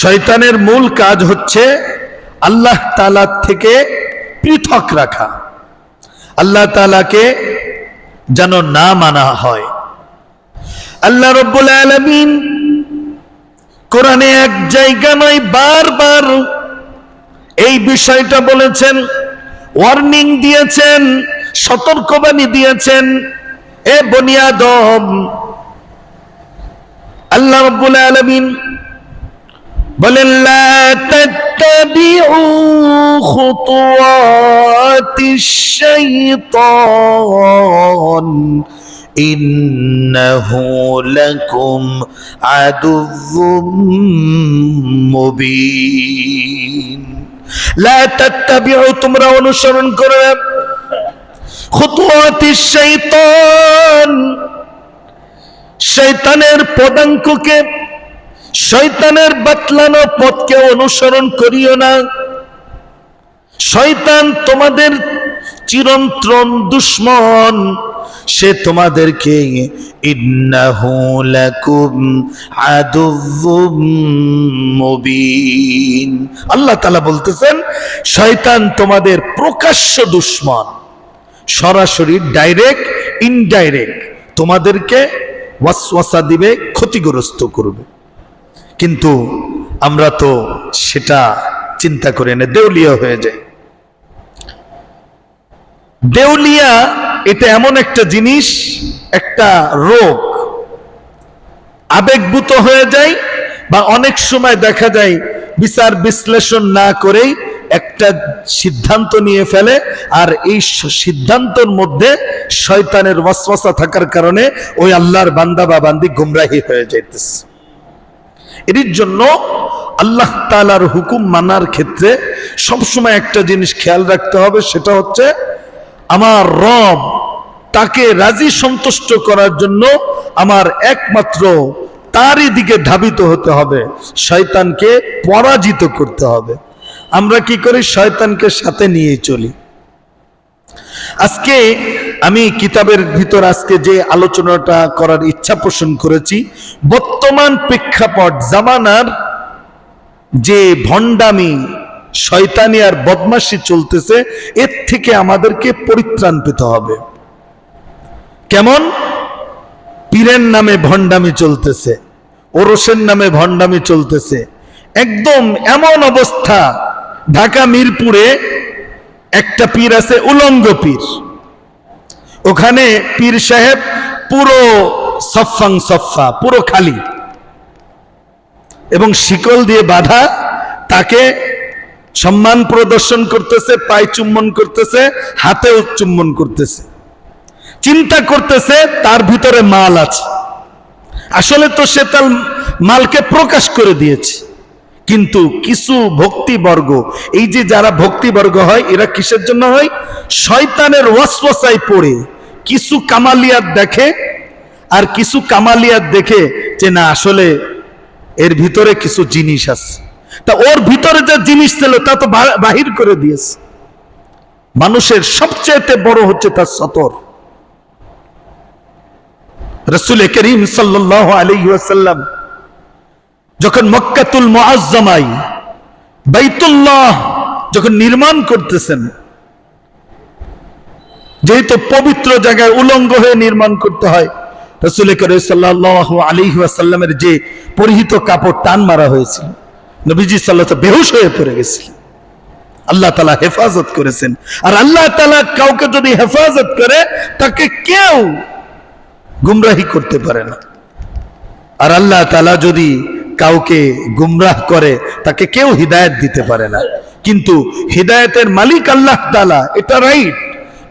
শয়তানের মূল কাজ হচ্ছে আল্লাহ তাআলা থেকে পৃথক রাখা, আল্লাহ তাআলাকে যেন না মানা হয়। আল্লাহ রাব্বুল আলামিন কোরআনে এক জায়গা নয় বারবার এই বিষয়টা বলেছেন, ওয়ার্নিং দিয়েছেন, সতর্কবাণী দিয়েছেন। এ বনি আদম, আল্লাহ রাব্বুল আলামিন বলেন লা তাত্তাবিউ খুতুওয়াতিশ শাইতান ইন্নাহু লাকুম আদুউম মুবিন। লা তাত্তাবিউ, তোমরা অনুসরণ করো না, খুতুওয়াতিশ শাইতান, শয়তানের পদাঙ্ককে, শয়তানের বাতলানো পথকে অনুসরণ করিও না। শয়তান তোমাদের চিরন্তন দুশমন, সে তোমাদেরকে ইন্নাহু লাকুম আদুউম মুবিন, আল্লাহ তাআলা বলতেছেন শয়তান তোমাদের প্রকাশ্য দুশমন, সরাসরি ডাইরেক্ট ইনডাইরেক্ট তোমাদেরকে ওয়াসওয়াসা দিবে, ক্ষতিগ্রস্ত করবে। কিন্তু আমরা তো সেটা চিন্তা করি না, দেউলিয়া হয়ে যায়। দেউলিয়া এটা এমন একটা জিনিস, একটা রোগ, আবেগভূত হয়ে যায়, বা অনেক সময় দেখা যায় বিচার বিশ্লেষণ না করেই একটা সিদ্ধান্ত নিয়ে ফেলে, আর এই সিদ্ধান্তের মধ্যে শয়তানের ওয়াসওয়াসা থাকার কারণে ওই আল্লাহর বান্দা বা বান্দি গুমরাহী হয়ে যাইতেছে। এর জন্য আল্লাহ তাআলার হুকুম মানার ক্ষেত্রে সবসময় একটা জিনিস খেয়াল রাখতে হবে, সেটা হচ্ছে আমার রব, তাকে রাজি সন্তুষ্ট করার জন্য আমার একমাত্র তারই দিকে ধাবিত হতে হবে, শয়তানকে পরাজিত করতে হবে। আমরা কি করি? শয়তানকে সাথে নিয়ে চলি। আজকে আমি কিতাবের ভিতর আজকে যে আলোচনাটা করার ইচ্ছা পোষণ করেছি, বর্তমান প্রেক্ষাপট জামানার যে ভণ্ডামি, শয়তানি আর বদমাশি চলতেছে, এর থেকে আমাদেরকে পরিত্রাণ পেতে হবে। কেমন? পীরের নামে ভণ্ডামি চলতেছে, ওরসের নামে ভণ্ডামি চলতেছে, একদম এমন অবস্থা। ঢাকা মিরপুরে একটা পীর আছে, উলঙ্গ পীর। ওখানে পীর সাহেব পুরো সফাং সফা, পুরো খালি, এবং শিকল দিয়ে বাঁধা, তাকে সম্মান প্রদর্শন করতেছে, পায়ে চুম্বন করতেছে, হাতেও চুম্বন করতেছে, চিন্তা করতেছে তার ভিতরে মাল আছে। আসলে তো সে তার মালকে প্রকাশ করে দিয়েছে। কিন্তু কিছু ভক্তিবর্গ, এই যে যারা ভক্তিবর্গ হয়, এরা কিসের জন্য হয়? শয়তানের ওয়াসওয়াসায় পড়ে কিছু কামালিয়াত দেখে, আর কিছু কামালিয়াত দেখে যে না, আসলে এর ভিতরে কিছু জিনিস আছে, তা ওর ভিতরে যে জিনিস ছিল তা তো বাহির করে দিয়েছে। মানুষের সবচেয়ে বড় হচ্ছে তার সতর। রাসূল করিম সাল্লাল্লাহু আলাইহি ওয়াসাল্লাম যখন মক্কাতুল মুআজ্জামায় বাইতুল্লাহ যখন নির্মাণ করতেছেন, যেহেতু পবিত্র জায়গায় উলঙ্গ হয়ে নির্মাণ করতে হয়, রাসূল করিম সাল্লাল্লাহু আলাইহি ওয়াসাল্লামের যে পরিহিত কাপড় টান মারা হয়েছিল, নবীজি সাল্লাল্লাহু আলাইহি ওয়াসাল্লাম বেহুশ হয়ে পড়ে গেছিলেন। আল্লাহ তাআলা হেফাজত করেছেন। আর আল্লাহ তাআলা কাউকে যদি হেফাজত করে, তাকে কেউ গুমরাহি করতে পারে না। আর আল্লাহ তাআলা যদি কাউকে গুমরাহ করে, তাকে কেউ হিদায়াত দিতে পারে না। কিন্তু হিদায়াতের মালিক আল্লাহ তাআলা, এটা রাইট।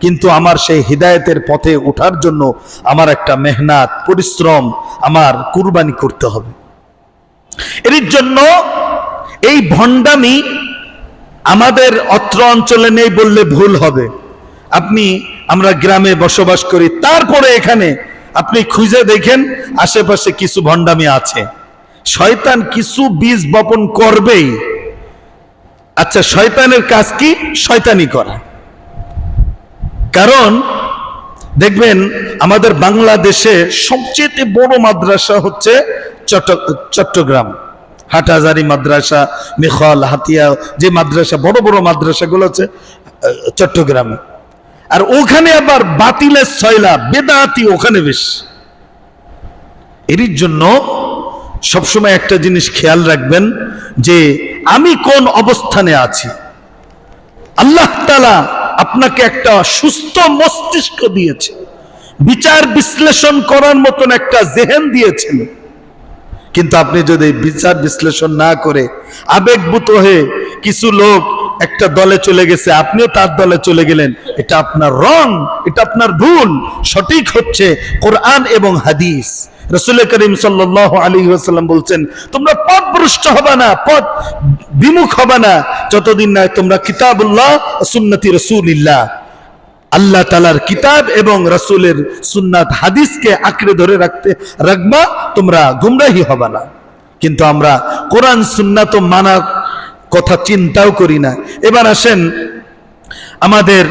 কিন্তু আমার সেই হিদায়াতের পথে ওঠার জন্য আমার একটা মেহনত, পরিশ্রম, আমার কুরবানি করতে হবে। এর জন্য এই ভণ্ডামি আমাদের অত্র অঞ্চলে নেই বললে ভুল হবে। আমরা গ্রামে বসবাস করি, তারপরে এখানে আপনি খুঁজে দেখেন আশেপাশে কিছু ভণ্ডামি আছে। শয়তান কিছু বীজ বপন করবেই। আচ্ছা, শয়তানের কাজ কি? শয়তানি করা। কারণ দেখবেন আমাদের বাংলাদেশে সবচেয়ে বড় মাদ্রাসা হচ্ছে চট্টগ্রাম হাটহাজারী মাদ্রাসা, মেখল, হাতিয়া, যে মাদ্রাসা, বড় বড় মাদ্রাসাগুলো আছে চট্টগ্রামে। আর ওখানে আবার বাতিলের ছয়লা, বেদাতি ওখানে বেশ। এরই জন্য সবসময় একটা জিনিস খেয়াল রাখবেন যে আমি কোন অবস্থানে আছি। আল্লাহ তাআলা আপনাকে একটা সুস্থ মস্তিষ্ক দিয়েছে, বিচার বিশ্লেষণ করার মতন একটা জেহেন দিয়েছেন, কিন্তু আপনি যদি বিচার বিশ্লেষণ না করে আবেগভূত হয়ে কিছু লোক একটা দলে চলে গেছে, আপনিও তার দলে চলে গেলেন, এটা আপনার রং, এটা আপনার ভুল। সঠিক হচ্ছে কোরআন এবং হাদিস। রাসূল করিম সাল্লাল্লাহু আলাইহি ওয়াসাল্লাম বলছেন, তোমরা পথভ্রষ্ট হবে না, পথ বিমুখ হবে না যতদিন না তোমরা কিতাবুল্লাহ সুন্নতি রাসূলিল্লাহ, আল্লাহ তাআলার কিতাব এবং রাসূলের সুন্নাত হাদিসকে আঁকড়ে ধরে রাখবা, তোমরা গুমরাহী হবে না। কিন্তু আমরা কোরআন সুন্নাত মানার কথা চিন্তাও করি না। এবার আসেন, আমাদের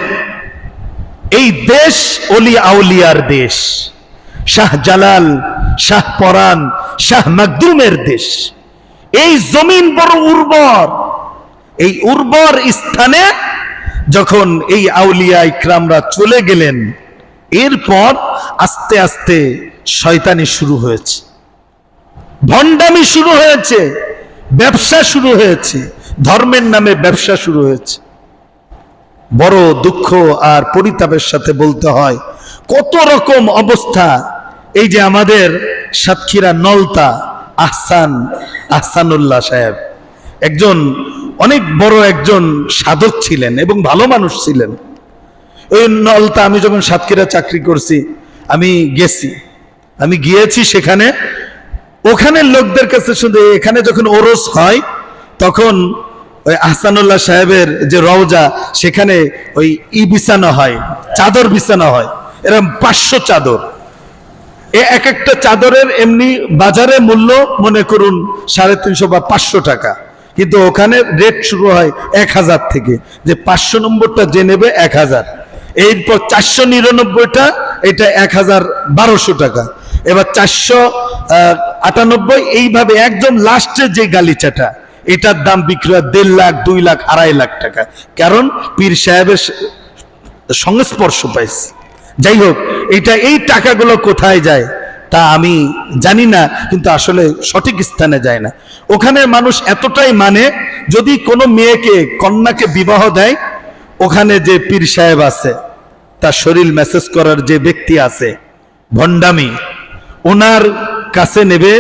এই দেশ ওলি আউলিয়ার দেশ, শাহ জালাল, শাহ পরান, শাহ মাকদুমের দেশ। এই জমিন বড় উর্বর। এই উর্বর স্থানে যখন এই আউলিয়া ইকরামরা চলে গেলেন, এরপর আস্তে আস্তে শয়তানি শুরু হয়েছে, ভণ্ডামি শুরু হয়েছে, ব্যবসা শুরু হয়েছে, ধর্মের নামে ব্যবসা শুরু হয়েছে। বড় দুঃখ আর পরিতাপের সাথে বলতে হয়, কত রকম অবস্থা। এই যে আমাদের সাতক্ষীরা নলতা আহসানুল্লাহ সাহেব একজন অনেক বড় একজন সাধক ছিলেন এবং ভালো মানুষ ছিলেন। ওই নলতা, আমি যখন সাতক্ষীরা চাকরি করছি, আমি গিয়েছি সেখানে। ওখানের লোকদের কাছে শুধু, এখানে যখন ওরস হয় তখন ওই আহসানুল্লাহ সাহেবের যে রওজা, সেখানে ওই বিছানো হয়, চাদর বিছানো হয়, এরকম 500 চাদর। এক একটা চাদরের এমনি বাজারে মূল্য মনে করুন 350 বা 500 টাকা, কিন্তু ওখানে রেট শুরু হয় 1000 থেকে, যে 500 নম্বরটা যে নেবে 1000, এরপর 499টা, এটা 1012 টাকা, এবার 498, এইভাবে একদম লাস্টে যে গালিচাটা, এটার দাম বিক্রি হয় 1.5 লাখ, 2 লাখ, 2.5 লাখ টাকা। কারণ পীর সাহেবের সংস্পর্শ পাইছি। যাই হোক, এই টাকাগুলো কোথায় যায় তা আমি জানি না, কিন্তু আসলে সঠিক স্থানে যায় না। ওখানে মানুষ এতটাই মানে, যদি কোনো মেয়েকে, কন্যাকে বিবাহ দেয়, ওখানে যে পীর সাহেব আছে, তার শরীর মেসেজ করার যে ব্যক্তি আছে, ভণ্ডামি, ওনার কাছে নেবে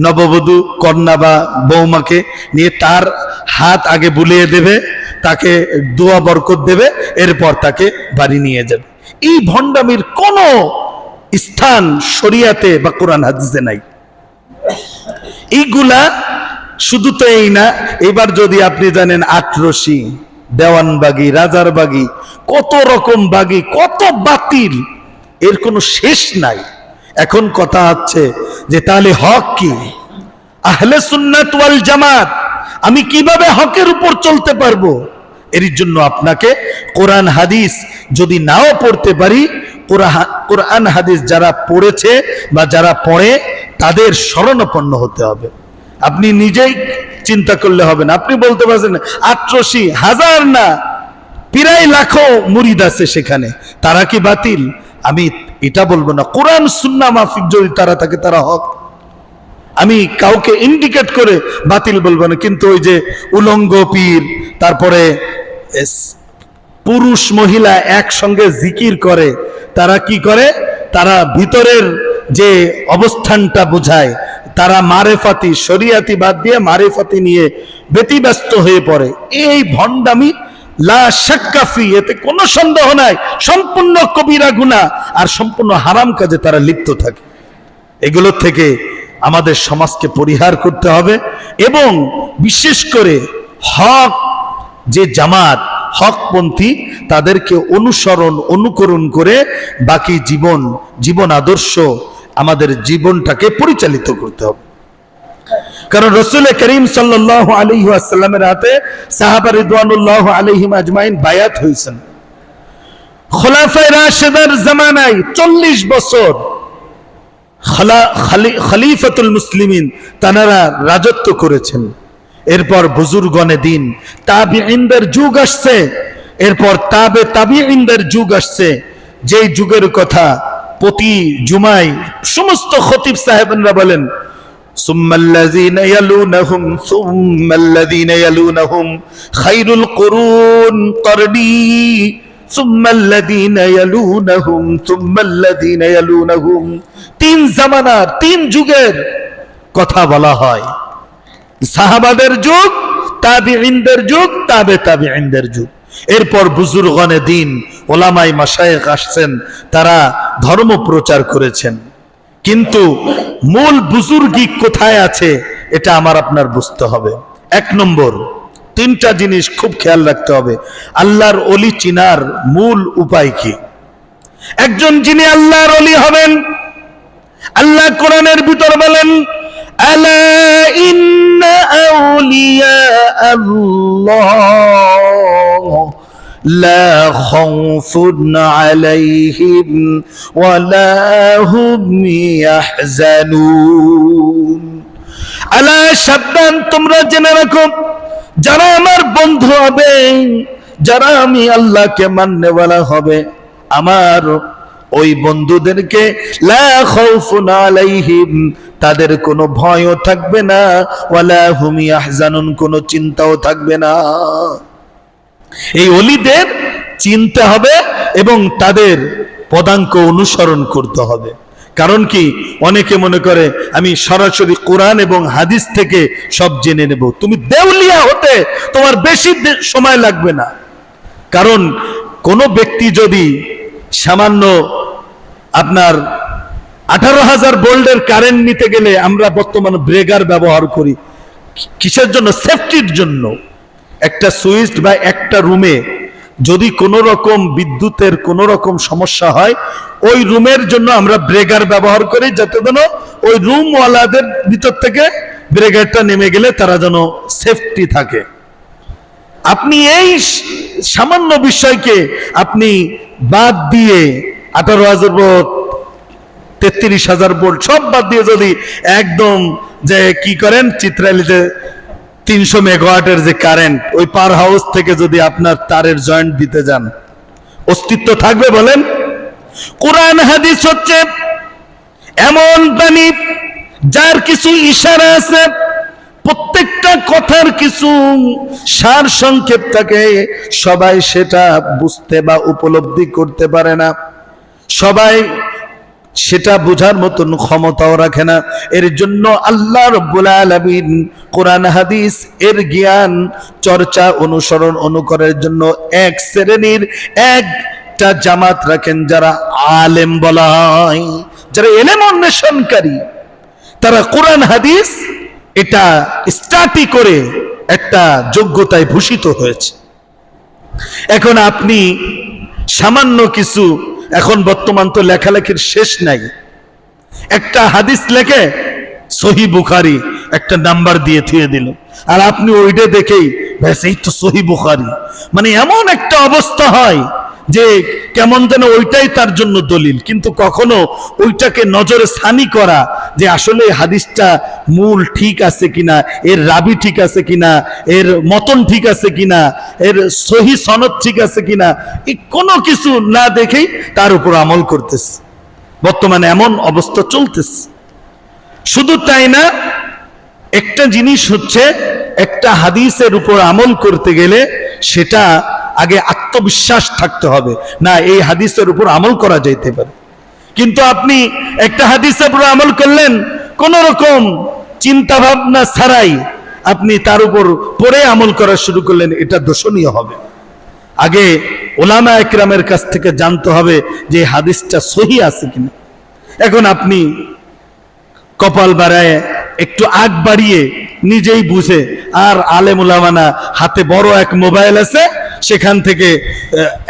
নববধূ, কন্যা বা বৌমাকে নিয়ে, তার হাত আগে বুলিয়ে দেবে, তাকে দোয়া বরকত দেবে, এরপর তাকে বাড়ি নিয়ে যাবে। এই ভণ্ডামির কোন স্থান শরিয়াতে বা কোরআন হাদিসে নাই। এইগুলা শুধু তো এই না, এবার যদি আপনি জানেন আটরশি, দেওয়ানবাগি, রাজারবাগি, কত রকম বাগি, কত বাতিল, এর কোনো শেষ নাই। এখন কথা হচ্ছে যে তাহলে হক কি? আহলে সুন্নাত ওয়াল জামাত, আমি কিভাবে হকের উপর চলতে পারবো? এর জন্য আপনাকে কোরআন হাদিস যদি নাও পড়তে পারি, কোরআন হাদিস যারা পড়েছে বা যারা পড়ে, তাদের শরণাপন্ন হতে হবে। আপনি নিজেই চিন্তা করলে হবে না। আপনি বলতে পারছেন ৮৮ হাজার না, প্রায় লাখো মুরিদ আছে সেখানে, তারা কি বাতিল? আমি এটা বলবো না। কোরআন সুন্নাহ মাফিক যদি তারা থাকে, তারা হক। আমি কাউকে ইন্ডিকেট করে বাতিল বলবো না। কিন্তু ওই যে উলঙ্গ পীর, তারপরে পুরুষ মহিলা একসঙ্গে জিকির করে, তারা কি করে? তারা ভিতরের যে অবস্থানটা বোঝায়, তারা মারেফাতি, শরিয়াতি বাদ দিয়ে মারেফাতি নিয়ে ব্যতিব্যস্ত হয়ে পড়ে। এই ভণ্ডামি লা শাক্কা ফি, এতে কোনো সন্দেহ নাই, সম্পূর্ণ কবিরা গুনাহ আর সম্পূর্ণ হারাম কাজে তারা লিপ্ত থাকে। এগুলোর থেকে আমাদের সমাজকে পরিহার করতে হবে এবং বিশেষ করে হক যে জামাত, হকপন্থী, তাদেরকে অনুকরণ করে বাকি জীবন আদর্শ, আমাদের জীবনটাকে পরিচালিত করতে হবে। কারণ রাসূল করিম সাল্লাল্লাহু আলাইহি ওয়াসাল্লামের হাতে সাহাবা রিদওয়ানুল্লাহ আলাইহিম আজমাইন বায়াত হয়েছেন। খোলাফায়ে রাশিদার জামানায় 40 বছর খলিফাতুল মুসলিমিন তারা রাজত্ব করেছেন। এরপর বুজুর্গনে দিন তাবিঈনদের যুগ আসছে, এরপর তাবিঈনদের যুগ আসছে, যেই যুগের কথা প্রতি জুমায় সমস্ত খতিব সাহেবরা বলেন, সুম্মাল্লাযীনা ইয়ালুনাহুম সুম্মাল্লাযীনা ইয়ালুনাহুম খায়রুল কুরুন করনি সুম্মাল্লাযীনা ইয়ালুনাহুম সুম্মাল্লাযীনা ইয়ালুনাহুম। তিন জামানার, তিন যুগের কথা বলা হয়। সাহাবাদের যুগ, তাবিঈনদের যুগ, তাবিঈনদের যুগ। এরপর বুজুর্গনে দিন ওলামায়ে মাশায়েখ আসছেন, তারা ধর্ম প্রচার করেছেন। কিন্তু মূল বুজুর্গি কোথায় আছে এটা আমার আপনার বুঝতে হবে। এক নম্বর, তিনটা জিনিস খুব খেয়াল রাখতে হবে। আল্লাহর ওলি চিনার মূল উপায় কি? একজন যিনি আল্লাহর ওলি হবেন, আল্লাহ কোরআনের ভিতর বলেন, আলা ইন্না আউলিয়া আল্লাহ লা খাউফুন আলাইহিম ওয়া লা হুম ইয়াহজানুন। আলা সাবধান, তোমরা জেনে রাখো, যারা আমার বন্ধু হবে, যারা আমি আল্লাহকে মাননেওয়ালা হবে, আমার ওই বন্ধুদেরকে লা খাউফুন আলাইহিম, তাদের কোনো ভয়ও থাকবে না, ওয়ালা হুম ইয়াহজানুন, কোনো চিন্তাও থাকবে না। এই ওলিদের চিনতে হবে এবং তাদের পদাঙ্ক অনুসরণ করতে হবে। কারণ কি, অনেকে মনে করে আমি সরাসরি কোরআন এবং হাদিস থেকে সব জেনে নেব। তুমি দেউলিয়া হতে তোমার বেশি সময় লাগবে না। কারণ কোনো ব্যক্তি যদি সামান্য আপনার 18,000 ভোল্টের কারেন্ট নিতে গেলে আমরা বর্তমানে ব্রেকার ব্যবহার করি কিসের জন্য? সেফটির জন্য। একটা সুইচ বা একটা রুমে যদি কোনো রকম বিদ্যুতের কোনো রকম সমস্যা হয়, ওই রুমের জন্য আমরা ব্রেকার ব্যবহার করি, যাতে যেন ওই রুমওয়ালাদের ভিতর থেকে ব্রেকারটা নেমে গেলে তারা যেন সেফটি থাকে। আপনি এই সামান্য বিষয়কে আপনি বাদ দিয়ে 18,000 ভোল্ট, 33,000 ভোল্ট সব বাদ দিয়ে যদি একদম যে কি করেন, চিত্রালীতে 300 মেগাওয়াটের যে কারেন্ট, ওই পার হাউস থেকে যদি আপনার তারের জয়েন্ট দিতে যান, অস্তিত্ব থাকবে বলেন? কোরআন হাদিস হচ্ছে এমন বাণী যার কিছু ইশারা আছে, প্রত্যেকটা কথার কিছু সার সংক্ষেপ থাকে। সবাই সেটা বুঝতে বা উপলব্ধি করতে পারে না, সবাই সেটা বোঝার মতন ক্ষমতাও রাখে না। এর জন্য আল্লাহ রাব্বুল আলামিন কোরআন হাদিস এর জ্ঞান চর্চা অনুসরণ অনুকরণের জন্য এক শ্রেণীর একটা জামাত রাখেন, যারা আলেম বলা হয়, যারা ইলম অন্বেষণকারী। তারা কোরআন হাদিস এটা স্টাডি করে একটা যোগ্যতায় ভূষিত হয়েছে। এখন আপনি সামান্য কিছু, এখন বর্তমান তো লেখালেখির শেষ নাই, একটা হাদিস লেখে সহি বুখারী একটা নাম্বার দিয়ে থুয়ে দিল, আর আপনি ওইটা দেখেই ব্যাস এই তো সহি বুখারী, মানে এমন একটা অবস্থা হয় যে কেমন যেন ওইটাই তার জন্য দলিল। কিন্তু কখনো ওইটাকে নজরে সানি করা যে আসলে হাদিসটা মূল ঠিক আছে কিনা, এর রাবি ঠিক আছে কিনা, এর মতন ঠিক আছে কিনা, এর সহি সনদ ঠিক আছে কিনা, এই কোনো কিছু না দেখেই তার উপর আমল করতেছে। বর্তমানে এমন অবস্থা চলতেছে। শুধু তাই না, একটা জিনিস হচ্ছে, একটা হাদিসের উপর আমল করতে গেলে সেটা আগে আত্মবিশ্বাস থাকতে হবে, না এই হাদিসের উপর আমল করা যাইতে পারে। কিন্তু আপনি একটা হাদিসের উপর আমল করলেন কোন রকম চিন্তা ভাবনা ছাড়াই, আপনি তার উপর পরে আমল করা শুরু করলেন, এটা দোষণীয় হবে। আগে ওলামা একরামের কাছ থেকে জানতে হবে যে হাদিসটা সহি আছে কিনা। এখন আপনি কপাল বাড়ায় একটু আগ বাড়িয়ে নিজেই বুঝে, আর আলেম উলামানা হাতে বড় এক মোবাইল আছে, সেখান থেকে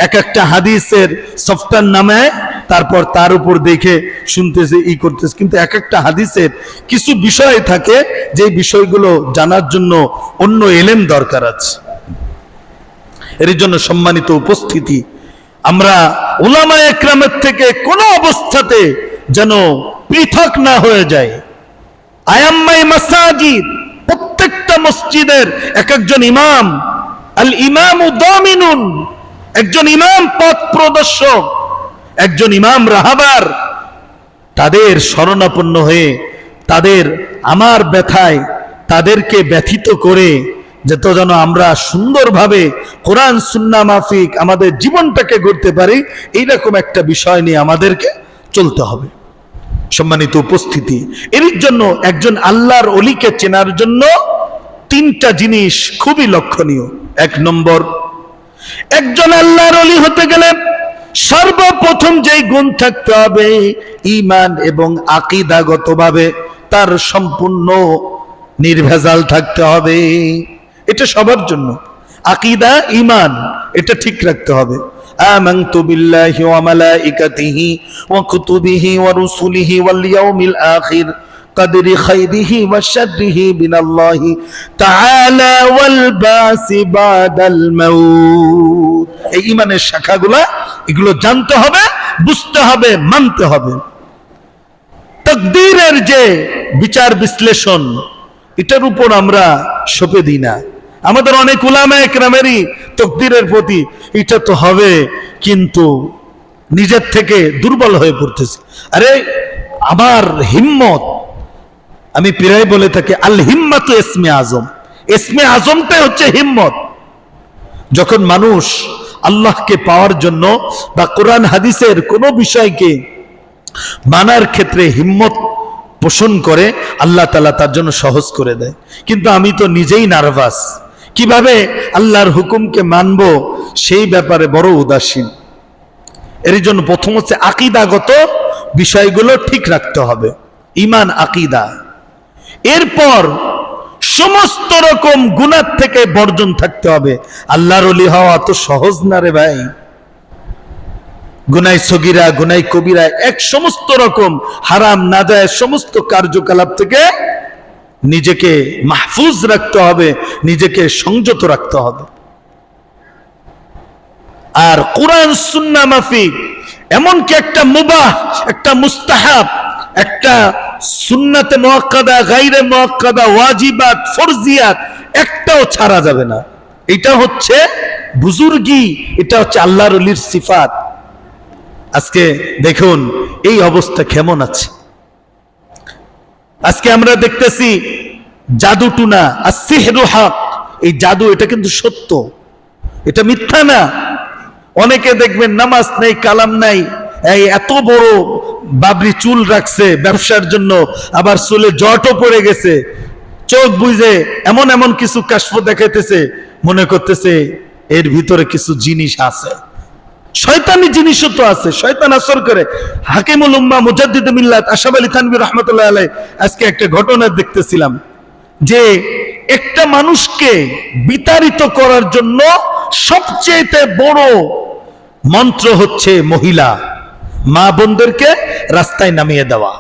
এক একটা হাদিসের সফটওয়্যার নামায় তারপর তার উপর দেখে শুনতেছে, ই করতেছে। কিন্তু এক একটা হাদিসের কিছু বিষয় থাকে যে বিষয়গুলো জানার জন্য অন্য এলেম দরকার আছে। এর জন্য সম্মানিত উপস্থিতি, আমরা উলামা একরামের থেকে কোনো অবস্থাতে যেন পৃথক না হয়ে যায়। আয়াম্মাই মাসাজিদ, প্রত্যেকটা মসজিদের এক একজন ইমাম, আল ইমামু দামিনুন, একজন ইমাম পথ প্রদর্শক, একজন ইমাম রাহাবার, তাদের শরণাপন্ন হয়ে তাদের আমার ব্যথায় তাদেরকে ব্যথিত করে যত যেন আমরা সুন্দরভাবে কোরআন সুন্নাহ মাফিক আমাদের জীবনটাকে গড়তে পারি, এইরকম একটা বিষয় নিয়ে আমাদেরকে চলতে হবে। সম্মানিত উপস্থিতি, এর জন্য একজন আল্লাহর ওলিকে চেনার জন্য তিনটা জিনিস খুবই লক্ষণীয়। এক নম্বর, একজন আল্লাহর ওলি হতে গেলে সর্বপ্রথম যেই গুণ থাকতে হবে, ঈমান এবং আকীদাগতভাবে তার সম্পূর্ণ নির্ভেজাল থাকতে হবে। এটা সবার জন্য, আকীদা ঈমান এটা ঠিক রাখতে হবে। আমানতু বিল্লাহি ওয়া মালাইকাতিহি ওয়া কুতুবিহি ওয়া রুসুলিহি ওয়াল ইয়াউমিল আখির কদরি খাইরিহি ওয়া শাররিহি বিনাল্লাহি তাআলা ওয়াল বাসি বাদাল মাউত। এই ঈমানের শাখাগুলা এগুলো জানতে হবে, বুঝতে হবে, মানতে হবে। তাকদীরের যে বিচার বিশ্লেষণ, এটার উপর আমরা সঁপে দিই না। আমাদের অনেক উলামা একরামেরই তাকদীরের প্রতি এটা তো হবে, কিন্তু নিজের থেকে দুর্বল হয়ে পড়তেছে। আরে আমার হিম্মত, আমি প্রায় বলে থাকি আল হিম্মাতু ইসমে আজম, ইসমে আজমটাই হচ্ছে হিম্মত। যখন মানুষ আল্লাহকে পাওয়ার জন্য বা কোরআন হাদিসের কোনো বিষয়কে মানার ক্ষেত্রে হিম্মত পোষণ করে, আল্লাহ তাআলা তার জন্য সহজ করে দেয়। কিন্তু আমি তো নিজেই নার্ভাস, কিভাবে আল্লাহর হুকুমকে মানবো সেই ব্যাপারে বড় উদাসীন। এর জন্য প্রথম হচ্ছে আকীদাগত বিষয়গুলো ঠিক রাখতে হবে, ঈমান আকীদা। এরপর সমস্ত রকম গুনাহ থেকে বর্জন থাকতে হবে। আল্লাহর ওলি হওয়া তো সহজ না রে ভাই। গুনাহ সগীরা, গুনাহ কবিরা, এক সমস্ত রকম হারাম নাজায়েজ সমস্ত কার্যকলাপ থেকে নিজেকে মাহফুজ রাখতে হবে, নিজেকে সংযত রাখতে হবে। আর কোরআন সুন্নাহ মাফিক এমনকি একটা মুবাহ, একটা মুস্তাহাব, একটা সুন্নাতে মুআক্কাদা, গায়রে মুআক্কাদা, ওয়াজিবাত, ফরজিয়াত একটাও ছাড়া যাবে না। এটা হচ্ছে বুজুর্গি, এটা হচ্ছে আল্লাহর ওলির সিফাত। আজকে দেখুন এই অবস্থা কেমন আছে। আজকে আমরা দেখতেছি জাদু টুনা, আস-সিহরু হক, এই জাদু এটা কিন্তু সত্য, এটা মিথ্যা না। অনেকে দেখবেন নামাজ নেই, কালাম নাই, এই এত বড় বাবরি চুল রাখছে ব্যবসার জন্য, আবার চুলে জটও পড়ে গেছে, চোখ বুঝে এমন এমন কিছু কাশফ দেখাইতেছে, মনে করতেছে এর ভিতরে কিছু জিনিস আছে। শয়তানি জিনিসও তো আছে, শয়তান আসর করে। হাকিমুল উম্মাহ মুজাদ্দিদে মিল্লাত আশরাফ আলী থানভী রাহমাতুল্লাহ আলাইহি আজকে একটা ঘটনা দেখতেছিলাম যে একটা মানুষকে বিতাড়িত করার জন্য সবচেয়ে বড় মন্ত্র হচ্ছে মহিলা মা বোনদেরকে রাস্তায় নামিয়ে দেওয়া।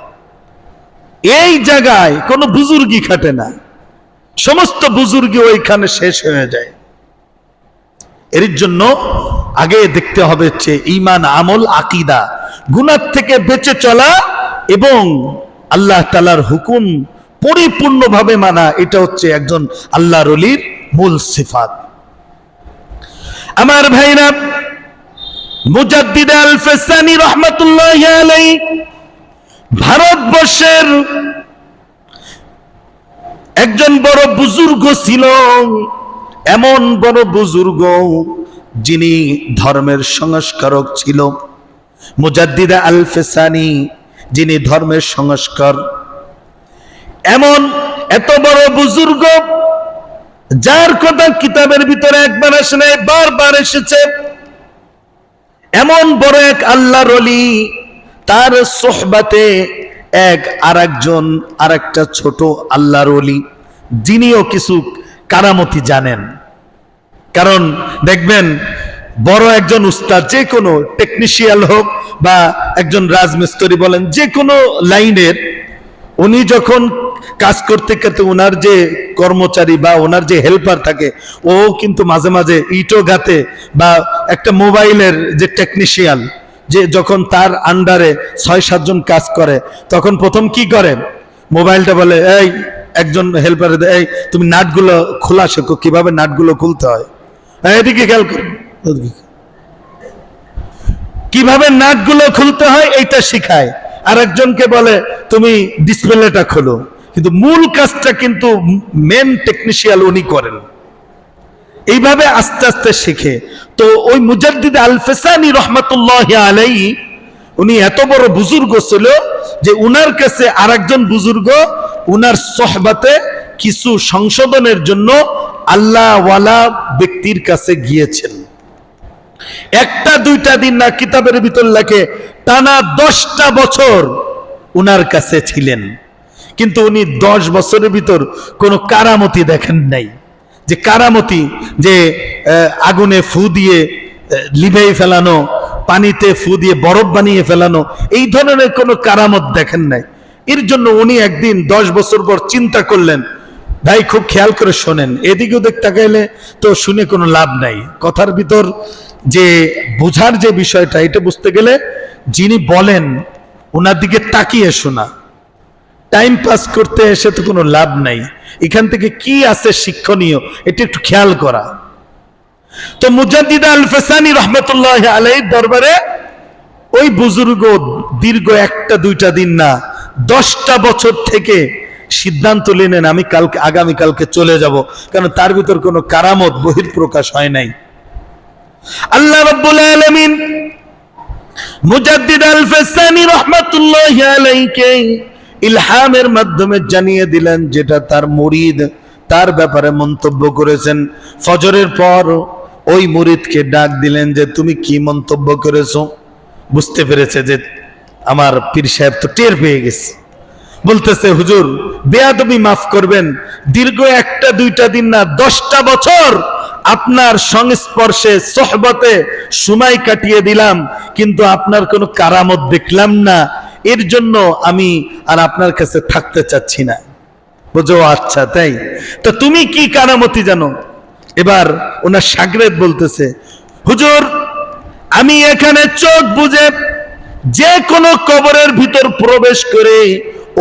এই জায়গায় কোনো বুজুর্গি খাটে না, সমস্ত বুজুর্গি ওইখানে শেষ হয়ে যায়। এর জন্য আগে দেখতে হবে হচ্ছে ঈমান, আমল, আকীদা, গুনাহ থেকে বেঁচে চলা এবং আল্লাহ তাআলার হুকুম পরিপূর্ণভাবে মানা। এটা হচ্ছে একজন আল্লাহর ওলির মূল সিফাত। আমার ভাইরা, মুজাদ্দিদ আল-ফিসানি রাহমাতুল্লাহি আলাইহি ভারতবর্ষের একজন বড় বুজুর্গ ছিল। এমন বড় বুজুর্গ যিনি ধর্মের সংস্কারক ছিল। মুজাদ্দিদ আল-ফিসানি যিনি ধর্মের সংস্কার, এমন এত বড় বুজুর্গ যার কথা কিতাবের ভিতরে একবার আসে নাই, বারবার এসেছে। এমন বড় এক আল্লাহর ওলি, তার সোহবাতে এক আরেকটা ছোট আল্লাহর ওলি, যিনিও কিছু কারামতি জানেন। কারণ দেখবেন বড় একজন উস্তাদ, যে কোনো টেকনিশিয়াল হোক বা একজন রাজমিস্ত্রি বলেন, যে কোনো লাইনের, উনি যখন কাজ করতে করতে ওনার যে কর্মচারী বা ওনার যে হেল্পার থাকে, ও কিন্তু মাঝে মাঝে ইটও গাতে, বা একটা মোবাইলের যে টেকনিশিয়ান যে যখন তার আন্ডারে 6-7 জন কাজ করে, তখন প্রথম কি করে, মোবাইলটা বলে এই একজন হেল্পারে, এই তুমি নাটগুলো খোলা শেখো, কিভাবে নাটগুলো খুলতে হয়, এদিকে খেয়াল করো, কিভাবে নাটগুলো খুলতে হয় এইটা শিখায়। আর একজনকে বলে তুমি ডিসপ্লেটা খোলো, কিন্তু মূল কাজটা কিন্তু মেন টেকনিশিয়াল উনি করেন। এইভাবে আস্তে আস্তে শিখে। তো ওই মুজাদ্দিদ আল ফেসানি রহমাতুল্লাহি আলাইহি উনি এত বড় বুজুর্গ ছিল যে উনার কাছে আরেকজন বুজুর্গ উনার সোহবতে কিছু সংশোধনের জন্য আল্লাহওয়ালা ব্যক্তির কাছে গিয়েছেন। একটা দুইটা দিন না, কিতাবের ভিতর লেখে টানা 10টা বছর উনার কাছে ছিলেন, কিন্তু উনি 10 বছরের ভিতর কোনো কারামতি দেখেন নাই। যে কারামতি, যে আগুনে ফু দিয়ে লিভাই ফেলানো, পানিতে ফু দিয়ে বরফ বানিয়ে ফেলানো, এই ধরনের কোনো কারামত দেখেন নাই। এর জন্য উনি একদিন 10 বছর পর চিন্তা করলেন, ভাই খুব খেয়াল করে শোনেন, এদিকে ওদিক তাকাইলে তো শুনে কোনো লাভ নাই, কথার ভিতর যে বোঝার যে বিষয়টা, এটা বুঝতে গেলে যিনি বলেন ওনার দিকে তাকিয়ে শোনা, টাইম পাস করতে এসে তো কোনো লাভ নাই, এখান থেকে কি আছে শিক্ষণীয় এটা একটু খেয়াল করা। তো মুজাদ্দিদ আল ফেসানি রহমতুল্লাহ আলাইহির দরবারে ওই বুজুর্গ দীর্ঘ একটা দুইটা দিন না 10টা বছর থেকে সিদ্ধান্ত নিলেন আমি আগামীকালকে চলে যাব, কারণ তার ভিতর কোনো কারামত বহিঃপ্রকাশ হয় নাই। আল্লাহ রাব্বুল আলামিন মুজাদ্দিদ আল ফেসানি রহমাতুল্লাহি আলাইহিকে ইলহামের মাধ্যমে জানিয়ে দিলেন যেটা তার মুরিদ তার ব্যাপারে মন্তব্য করেছেন। ফজরের পর ওই মুরিদকে ডাক দিলেন যে তুমি কি মন্তব্য করেছো। বুঝতে পেরেছে যে আমার পীর সাহেব তো টের পেয়ে গেছে, বলতেছে হুজুর বেয়াদবি মাফ করবেন, দীর্ঘ একটা দুইটা দিন না 10টা বছর আপনার সংস্পর্শে সোহবতে সময় কাটিয়ে দিলাম, কিন্তু আপনার কোনো কারামত দেখলাম না, এর জন্য আমি আর আপনার কাছে থাকতে চাচ্ছি না। বুঝো, আচ্ছা তাই, তো তুমি কি কারামতি জানো? এবার ওনার শাগরেদ বলতেছে হুজুর আমি এখানে চোখ বুজে যে কোনো কবরের ভিতর প্রবেশ করে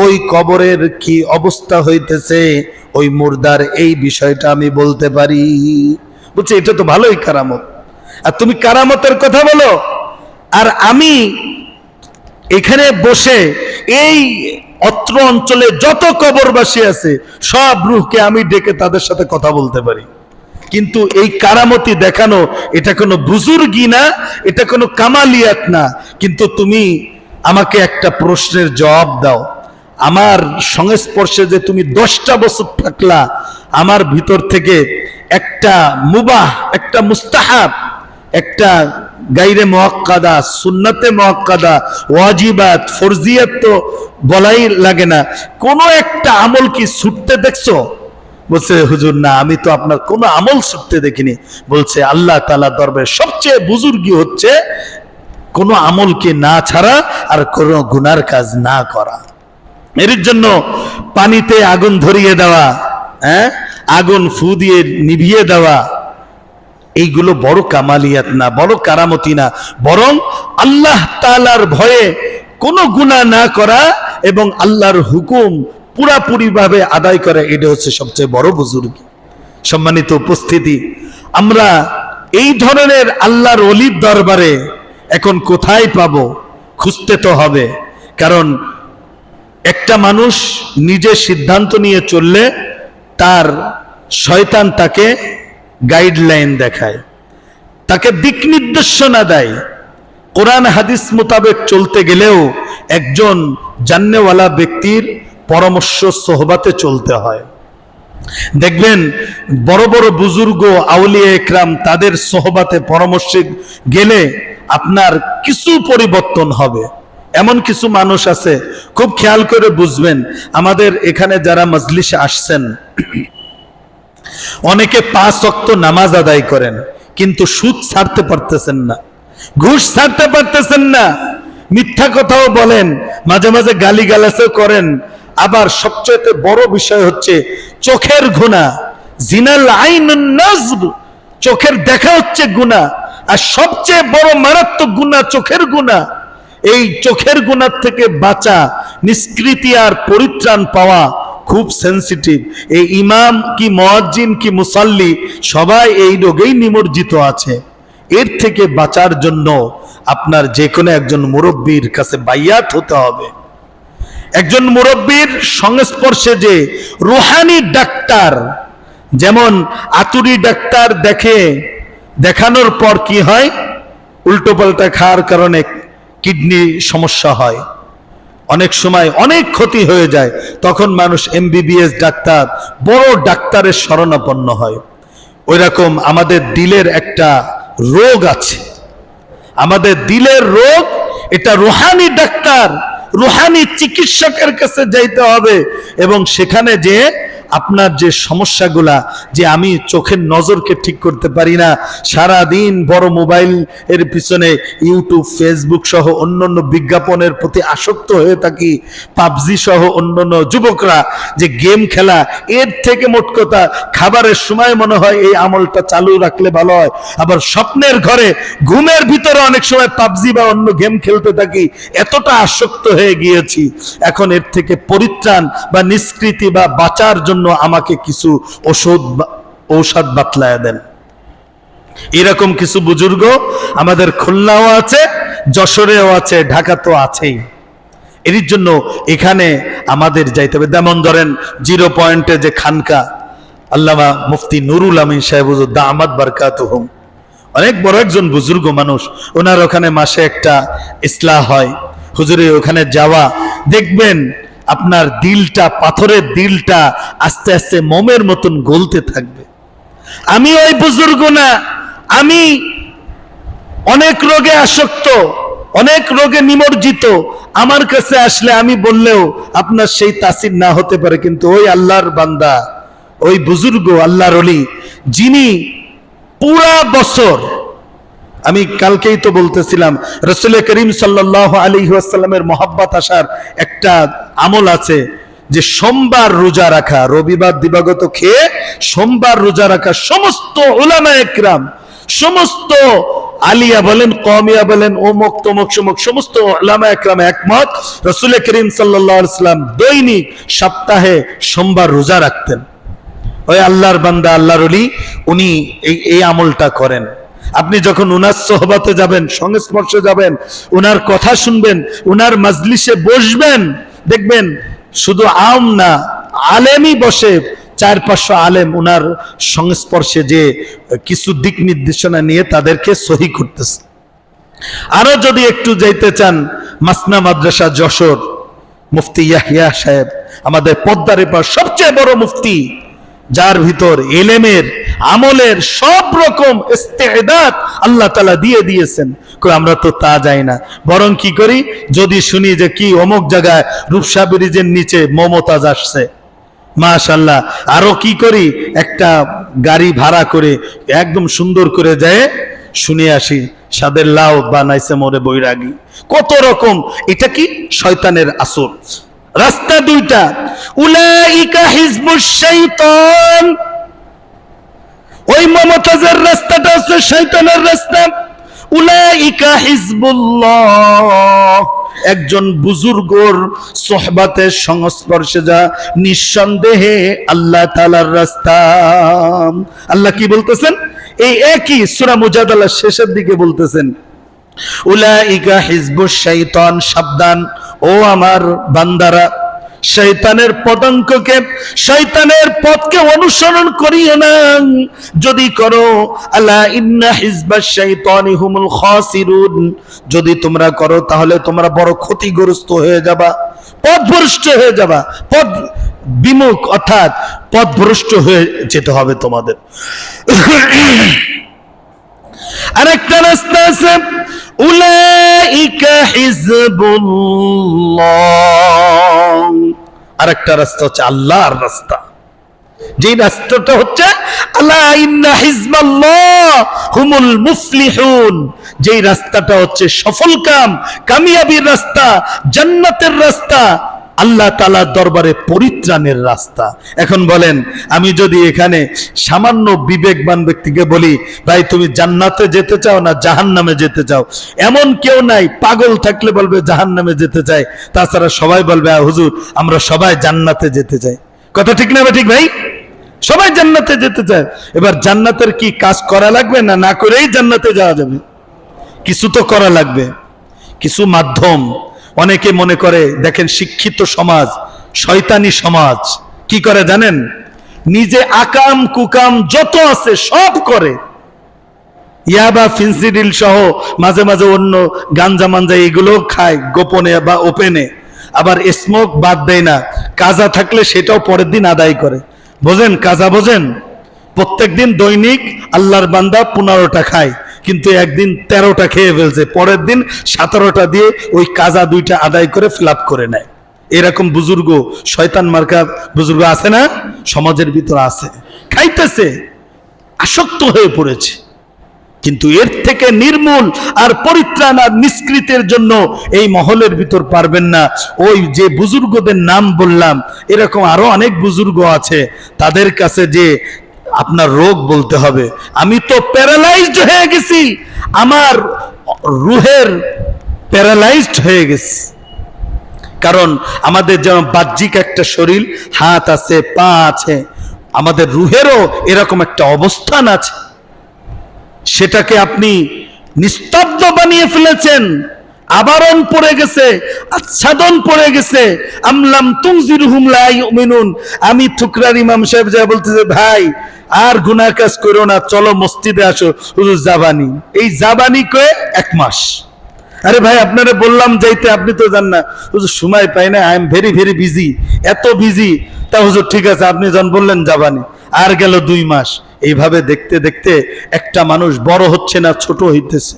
ওই কবরের কি অবস্থা হইতেছে ওই মুর্দার এই বিষয়টা আমি বলতে পারি। বলছে এটা তো ভালোই কারামত, আর তুমি কারামতের কথা বলো, আর আমি এখানে বসে এই অত্র অঞ্চলে যত কবরবাসী আছে সব রূহকে আমি ডেকে তাদের সাথে কথা বলতে পারি। কিন্তু এই কারামতি দেখানো এটা কোনো বুজুর্গি না, এটা কোনো কামালিয়াত না। কিন্তু তুমি আমাকে একটা প্রশ্নের জবাব দাও, আমার সংস্পর্শে যে তুমি 10টা বছর থাকলা, আমার ভিতর থেকে একটা মুবাহ, একটা মুস্তাহাব, একটা গাইরে মুআক্কাদা, সুন্নাতে মুআক্কাদা, ওয়াজিবাত, ফরজিয়াত তো বলাই লাগে না, কোনো একটা আমল কি ছুটতে দেখছো? বলছে হুজুর না, আমি তো আপনার কোনো আমল ছুটতে দেখিনি। বলছে আল্লাহ তাআলা দরবারে সবচেয়ে বুজুর্গি হচ্ছে কোনো আমলকে না ছাড়া আর কোনো গুনার কাজ না করা। এর জন্য পানিতে আগুন ধরিয়ে দেওয়া, আগুন ফু দিয়ে নিভিয়ে দেওয়া, এইগুলো বড় কামালিয়াত না, বড় কারামতি না, বরং আল্লাহ তাআলার ভয়ে কোনো গুনাহ না করা এবং আল্লাহর হুকুম পুরাপুরি ভাবে আদায় করা, এটা হচ্ছে সবচেয়ে বড় বুজুর্গি। সম্মানিত উপস্থিতি, আমরা এই ধরনের আল্লাহর ওলির দরবারে এখন কোথায় পাবো? খুঁজতে তো হবে, কারণ একটা মানুষ নিজে সিদ্ধান্ত নিয়ে চললে তার শয়তান তাকে গাইডলাইন দেখায়, তাকে দিক নির্দেশনা দেয়। কোরআন হাদিস মোতাবেক চলতে গেলেও একজন জান্নেওয়ালা ব্যক্তির পরামর্শ সোহবাতে চলতে হয়। দেখবেন বড় বড় বুজুর্গ আউলিয়া একরাম তাদের সোহবাতে পরামর্শে গেলে আপনার কিছু পরিবর্তন হবে। এমন কিছু মানুষ আছে, খুব খেয়াল করে বুঝবেন, আমাদের এখানে যারা মজলিসে আসছেন অনেকে 5 ওয়াক্ত নামাজ আদায় করেন, কিন্তু সুদ ছাড়তে পারতেছেন না, ঘুষ ছাড়তে পারতেছেন না, মিথ্যা কথাও বলেন, মাঝে মাঝে গালিগালাজও করেন। আবার সবচেয়ে বড় বিষয় হচ্ছে চোখের গুনাহ, জিনাল আইনুন নাজব, চোখের দেখা হচ্ছে গুনাহ, আর সবচেয়ে বড় মারাত্মক গুনাহ চোখের গুনাহ। এই চোখের গুনাহ থেকে বাঁচা, নিষ্কৃতি আর পরিত্রাণ পাওয়া খুব সেন্সিটিভ। এই ইমাম কি মুয়াজ্জিন কি মুসাল্লি সবাই এই রোগেই নিমজ্জিত আছে। এর থেকে বাঁচার জন্য আপনার যে কোনো একজন মুরব্বীর কাছে বাইয়াত হতে হবে। একজন মুরব্বীর সংস্পর্শে যে রুহানি ডাক্তার, যেমন আতুরি ডাক্তার দেখানোর পর কি হয়, উল্টো পাল্টা খাওয়ার কারণে কিডনি সমস্যা হয়, অনেক সময় অনেক ক্ষতি হয়ে যায়, তখন মানুষ এমবিবিএস ডাক্তার, বড় ডাক্তারের শরণাপন্ন হয়। ওই রকম আমাদের দিলের একটা রোগ আছে, আমাদের দিলের রোগ, এটা রুহানি ডাক্তার, রুহানি চিকিৎসকের কাছে যাইতে হবে। এবং সেখানে যে আপনার যে সমস্যাগুলা, যে আমি চোখের নজরকে ঠিক করতে পারি না, সারা দিন বড় মোবাইল এর পিছনে ইউটিউব ফেসবুক সহ অন্যান্য বিজ্ঞাপনের প্রতি আসক্ত হয়ে থাকি, পাবজি সহ অন্যান্য যুবকরা যে গেম খেলা, এর থেকে মোট কথা খাবারের সময় মনে হয় এই আমলটা চালু রাখলে ভালো হয়, আবার স্বপ্নের ঘরে ঘুমের ভিতরে অনেক সময় পাবজি বা অন্য গেম খেলতে থাকি, এতটা আসক্ত হয়ে গিয়েছি। এখন এর থেকে পরিত্রাণ বা নিষ্কৃতি বা বাঁচার জন্য আমাকে কিছু ঔষধ বাতলায় দেন। এরকম কিছু বুজুর্গ আমাদের খুলনাও আছে, যশোরেও আছে, ঢাকাতেও আছেই। এর জন্য এখানে আমাদের যাইতে হবে। যেমন ধরেন 0 পয়েন্টে যে খানকা, আল্লামা মুফতি নুরুল আমিন সাহেব হুজুর দামাত বারকাতুহুম, অনেক বড় একজন বুজুর্গ মানুষ, ওনার ওখানে মাসে একটা ইসলাহ হয়। হুজুরে ওখানে যাওয়া, দেখবেন আপনার দিলটা, পাথরের দিলটা আস্তে আস্তে মোমের মতন গলতে থাকবে। আমি ওই বুজুর্গ না, আমি অনেক রোগে আসক্ত, অনেক রোগে নিমজ্জিত। আমার কাছে আসলে আমি বললেও আপনার সেই তাসির না হতে পারে, কিন্তু ওই আল্লাহর বান্দা, ওই বুজুর্গ আল্লাহর ওলি, যিনি পুরা বছর, আমি কালকেই তো বলতেছিলাম, রাসূল করিম সাল্লাল্লাহু আলাইহি ওয়াসাল্লামের মহব্বত আসার একটা আমল আছে, যে সোমবার রোজা রাখা, রবিবার দিবাগত খেয়ে সোমবার রোজা রাখা। সমস্ত উলামায়ে কিরাম, সমস্ত আলিয়া বলেন, কওমিয়া বলেন, অমুক তমুক সমুক, সমস্ত উলামায়ে কিরাম একমত, রাসূল করিম সাল্লাল্লাহু আলাইহি ওয়াসাল্লাম দৈনিক সপ্তাহে সোমবার রোজা রাখতেন। ওই আল্লাহর বান্দা আল্লাহর ওলি, উনি এই আমলটা করেন। আপনি যখন উনার সোহবতে যাবেন, সংস্পর্শে যাবেন, উনার কথা শুনবেন, উনার মাজলিসে বসবেন, দেখবেন শুধু আম না, আলেমই বসে, 400-500 আলেম উনার সংস্পর্শে যে কিছু দিক নির্দেশনা নিয়ে তাদেরকে সহি করতেছে। আরো যদি একটু যাইতে চান, মাসনা মাদ্রাসা যশোর, মুফতি ইয়াহিয়া সাহেব, আমাদের পদ্মার এপার সবচেয়ে বড় মুফতি, যার ভিতর এলেমের, আমলের সব রকম ইস্তেদাদ আল্লাহ তাআলা দিয়ে দিয়েছেন। আমরা তো তা যাই না, বরং কি করি, যদি শুনি যে কি অমুক জায়গায় রূপসা ব্রিজের নিচে মমতাজ আসছে, মাশাআল্লাহ, আরো কি করি, একটা গাড়ি ভাড়া করে একদম সুন্দর করে যায় শুনে আসি, সাদের লাউ বানাইছে মোরে বৈরাগী, কত রকম। এটা কি শয়তানের আসর। রাস্তা দুইটা, উলাইকা হিজবুশ শাইতান, ওই মমতাজের রাস্তাটা হচ্ছে শয়তানের রাস্তা। উলাইকা হিজবুল্লাহ, একজন বুজুর্গর সোহবতের সংস্পর্শে যা নিঃসন্দেহে আল্লাহ তাআলার রাস্তা। আল্লাহ কি বলতেছেন, এই একই সূরা মুজাদালার শেষের দিকে বলতেছেন, উলাইকা হিজবুশ শাইতান, সাবধান ও আমার বান্দারা, শয়তানের পদাঙ্ককে, শয়তানের পথকে অনুসরণ করিও না। যদি করো, আলা ইন্না হিজবাশ শাইতানি হুমুল খাসিরুন, যদি তোমরা করো তাহলে তোমরা বড় ক্ষতিগ্রস্ত হয়ে যাবা, পথভ্রষ্ট হয়ে যাবা, পথ বিমুখ, অর্থাৎ পথভ্রষ্ট হয়ে যেতে হবে তোমাদের। আরেকটা রাস্তা আছে, উলাইকা হিজবুল্লাহ, আরেকটা রাস্তা হচ্ছে আল্লাহর রাস্তা। যে রাস্তাটা হচ্ছে আলা ইন্না হিজবাল্লাহ হুমুল মুফলিহুন, যে রাস্তাটা হচ্ছে সফলকাম, কামিয়াবির রাস্তা, জান্নাতের রাস্তা, আল্লাহ তাআলার দরবারে পরিত্রাণের রাস্তা। এখন বলেন, আমি যদি এখানে সামান্য বিবেকবান ব্যক্তিকে বলি, ভাই তুমি জান্নাতে যেতে চাও না জাহান্নামে যেতে চাও, এমন কেউ নাই, পাগল থাকলে বলবে জাহান্নামে যেতে চাই, তাছাড়া সবাই বলবে হুজুর আমরা সবাই জান্নাতে যেতে চাই। কথা ঠিক না ঠিক ভাই? সবাই জান্নাতে যেতে চায়। এবার জান্নাতের কি কাজ করা লাগবে, না না করেই জান্নাতে যাওয়া যাবে? কিছু তো করা লাগবে, কিছু মাধ্যম। অনেকে মনে করে, দেখেন শিক্ষিত সমাজ, শয়তানি সমাজ কি করে জানেন? নিজে আকাম কুকাম যত আছে সব করে, ইয়াবা ফিনসিডিল সহ মাঝে মাঝে অন্য গাঞ্জা মাঞ্জা এগুলো খায় গোপনে বা ওপেনে, আবার স্মোক বাদ দেয় না, কাজা থাকলে সেটাও পরের দিন আদায় করে। বোঝেন কাজা? বোঝেন? প্রত্যেক দিন দৈনিক আল্লাহর বান্দা 15টা খায়, কিন্তু একদিন 13টা খেয়ে ফেলছে, পরের দিন 17টা দিয়ে ওই কাজা 2টা আদায় করে ফিলাপ করে নেয়। এরকম বুজুর্গ, শয়তান মার্কা বুজুর্গ আছে না সমাজের ভিতর? আছে, খাইতেছে, আসক্ত হয়ে পড়েছে। কিন্তু এর থেকে নির্মূল আর পরিত্রাণ আর নিষ্কৃতের জন্য এই মহলের ভিতর পারবেন না। ওই যে বুজুর্গদের নাম বললাম, এরকম আরো অনেক বুজুর্গ আছে, তাদের কাছে যে আপনার রোগ বলতে হবে, আমি তো প্যারালাইজড হয়ে গেছি, আমার রুহের প্যারালাইজড হয়ে গেছে। কারণ আমাদের যেমন বাহ্যিক একটা শরীর, হাত আছে, পা আছে, আমাদের রুহেরও এরকম একটা অবস্থান আছে। সেটাকে আপনি নিস্তব্ধ বানিয়ে ফেলেছেন, আবরণ পড়ে গেছে, আচ্ছাদন পড়ে গেছে। আমলাম তুনজিরহুম লা ইউমিনুন। আমি থুকরার ইমাম সাহেব যা বলতেছে, ভাই আর গুনাহ কাজ করো না, চলো মসজিদে আসো, হুজুর জাবানি। এই জাবানি কয়ে 1 মাস। আরে ভাই আপনারে বললাম যাইতে, আপনি তো যান না। হুজুর সময় পাই না, I am very very busy. এত বিজি? তা হুজুর ঠিক আছে, আপনি যখন বললেন জাবানি, আর গেল 2 মাস। এইভাবে দেখতে দেখতে একটা মানুষ বড় হচ্ছে না, ছোট হইতেছে।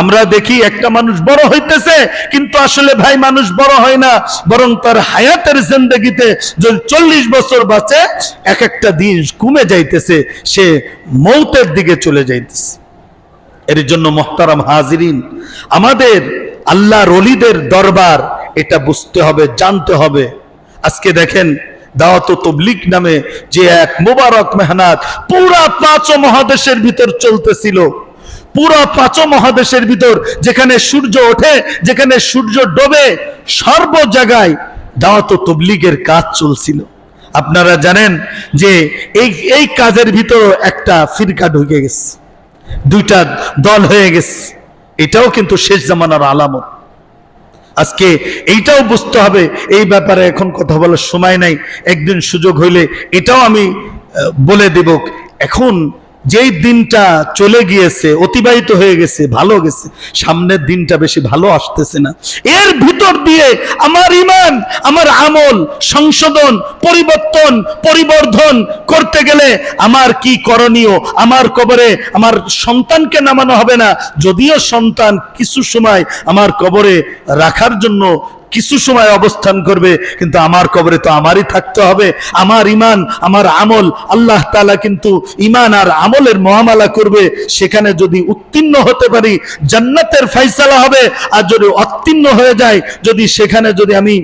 আমরা দেখি একটা মানুষ বড় হইতেছে, কিন্তু আসলে ভাই মানুষ বড় হয় না, বরং তার হায়াতের জিন্দেগিতে যদি 40 বছর বাঁচে, এক একটা দিন কমে যাইতেছে, সে মৌতের দিকে চলে যাইতেছে। এর জন্য মুহতারাম হাজিরিন, আমাদের আল্লাহর ওলিদের দরবার, এটা বুঝতে হবে, জানতে হবে। আজকে দেখেন দাওয়াত ও তাবলীগ নামে যে এক মুবারক মেহনত পুরা 5 মহাদেশের ভিতর চলতেছিল, পুরা 5 মহাদেশের ভিতর, যেখানে সূর্য ওঠে, যেখানে সূর্য ডোবে, সর্ব জায়গায় দাওয়াত ও তাবলীগের কাজ চলছিল। আপনারা জানেন যে এই কাজের ভিতর একটা ফিরকা ঢুকে গেছে, 2টা দল হয়ে গেছে। এটাও কিন্তু শেষ জামানার আলামত। আজকে এইটাও বুঝতে হবে, এই ব্যাপারে এখন কথা বলার সময় নাই, একদিন সুযোগ হইলে এটাও আমি বলে দেব। এখন যেই দিনটা চলে গিয়েছে, অতিবাহিত হয়ে গেছে, ভালো গেছে, সামনের দিনটা বেশি ভালো আসতেছে না। এর ভিতর দিয়ে আমার ঈমান, আমার আমল সংশোধন, পরিবর্তন, পরিবর্ধন করতে গেলে আমার কি করণীয়? আমার কবরে আমার সন্তানকে নামানো হবে না, যদিও সন্তান কিছু সময় আমার কবরে রাখার জন্য কিছু সময় অবস্থান করবে, কিন্তু আমার কবরে তো আমারই থাকতে হবে। আমার ঈমান, আমার আমল, আল্লাহ তাআলা কিন্তু ঈমান আর আমলের মুআমালা করবে। সেখানে যদি উত্তীর্ণ হতে পারি, জান্নাতের ফয়সালা হবে, আর যদি উত্তীর্ণ হয়ে যায়, যদি সেখানে যদি আমি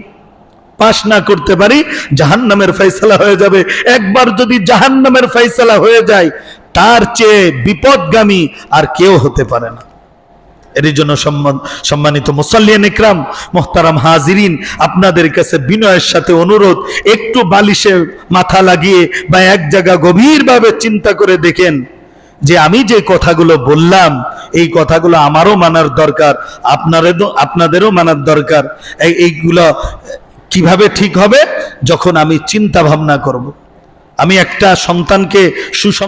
পাশ না করতে পারি, জাহান্নামের ফয়সালা হয়ে যাবে। একবার যদি জাহান্নামের ফয়সালা হয়ে যায়, তার চেয়ে বিপদগামী আর কেউ হতে পারে না। এর জন্য সম্মানিত মুসাল্লিয়ান ইকরাম, মুহতারাম হাজিরিন, আপনাদের কাছে বিনয়ের সাথে অনুরোধ, একটু বালিশে মাথা লাগিয়ে বা এক জায়গা গভীরভাবে চিন্তা করে দেখেন যে আমি যে কথাগুলো বললাম, এই কথাগুলো আমারও মানার দরকার, আপনাদেরও মানার দরকার। এইগুলো কিভাবে ঠিক হবে? যখন আমি চিন্তা ভাবনা করব। আমি একটা সন্তানকে